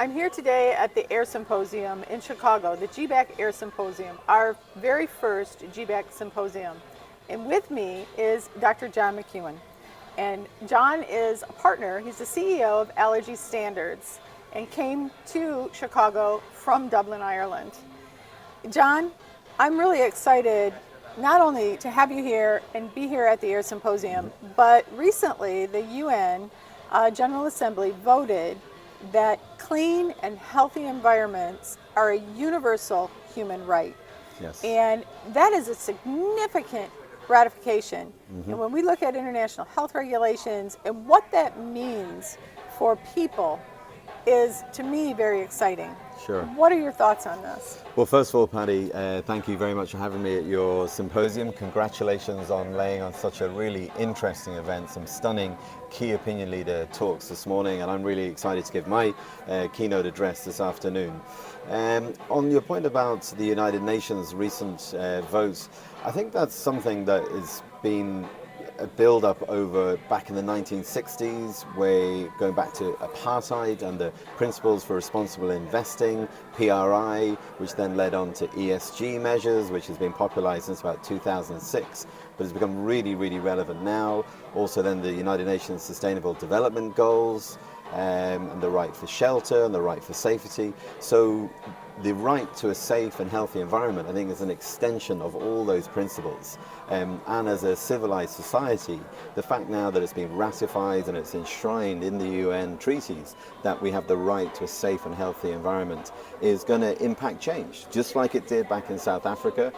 I'm here today at the Air Symposium in Chicago, the GBAC Air Symposium, our very first GBAC symposium. And with me is Dr. John McKeon. And John is a partner, he's the CEO of Allergy Standards, and came to Chicago from Dublin, Ireland. John, I'm really excited not only to have you here and be here at the Air Symposium, but recently the UN General Assembly voted that clean and healthy environments are a universal human right. Yes. And that is a significant ratification. And when we look at international health regulations and what that means for people is, to me, very exciting. Sure. What are your thoughts on this? Well, first of all, Patty, thank you very much for having me at your symposium. Congratulations on laying on such a really interesting event, some stunning key opinion leader talks this morning, and I'm really excited to give my keynote address this afternoon. On your point about the United Nations recent votes, I think that's something that has been a build-up over back in the 1960s, where going back to apartheid and the principles for responsible investing, PRI, which then led on to ESG measures, which has been popularized since about 2006, but has become really, really relevant now. Also then the United Nations Sustainable Development Goals, and the right for shelter and the right for safety. So the right to a safe and healthy environment, I think, is an extension of all those principles. And as a civilized society, the fact now that it's been ratified and it's enshrined in the UN treaties that we have the right to a safe and healthy environment is going to impact change, just like it did back in South Africa.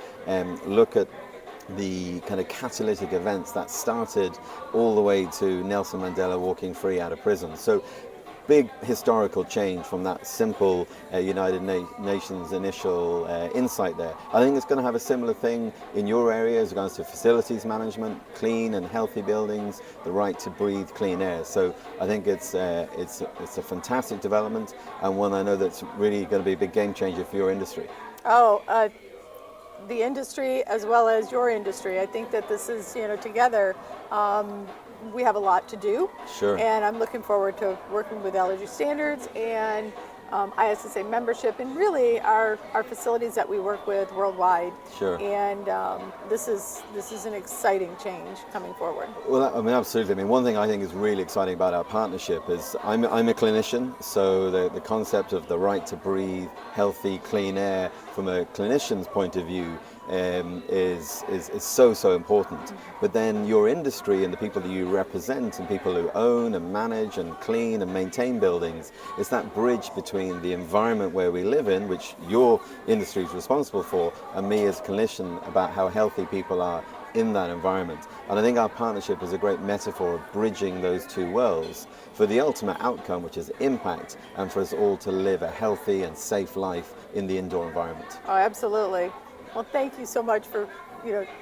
Look at the kind of catalytic events that started all the way to Nelson Mandela walking free out of prison. So big historical change from that simple United Nations initial insight there. I think it's going to have a similar thing in your area as regards to facilities management, clean and healthy buildings, the right to breathe clean air. So I think it's a fantastic development, and one I know that's really going to be a big game changer for your industry. The industry as well as your industry. I think that this is, together, we have a lot to do. Sure. And I'm looking forward to working with Allergy Standards and ISSA membership, and really our facilities that we work with worldwide. Sure. And this is an exciting change coming forward. Well, I mean, absolutely. I mean, one thing I think is really exciting about our partnership is I'm a clinician, so the concept of the right to breathe healthy, clean air from a clinician's point of view is so important. But then your industry and the people that you represent and people who own and manage and clean and maintain buildings, is that bridge between the environment where we live in, which your industry is responsible for, and me as a clinician about how healthy people are in that environment. And I think our partnership is a great metaphor of bridging those two worlds for the ultimate outcome, which is impact, and for us all to live a healthy and safe life in the indoor environment. Oh, absolutely. Well, thank you so much for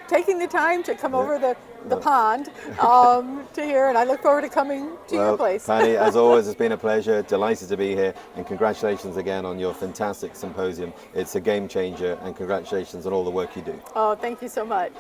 taking the time to come over the pond to here, and I look forward to coming to your place. Patty, as always, it's been a pleasure. Delighted to be here, and congratulations again on your fantastic symposium. It's a game changer, and congratulations on all the work you do. Oh, thank you so much.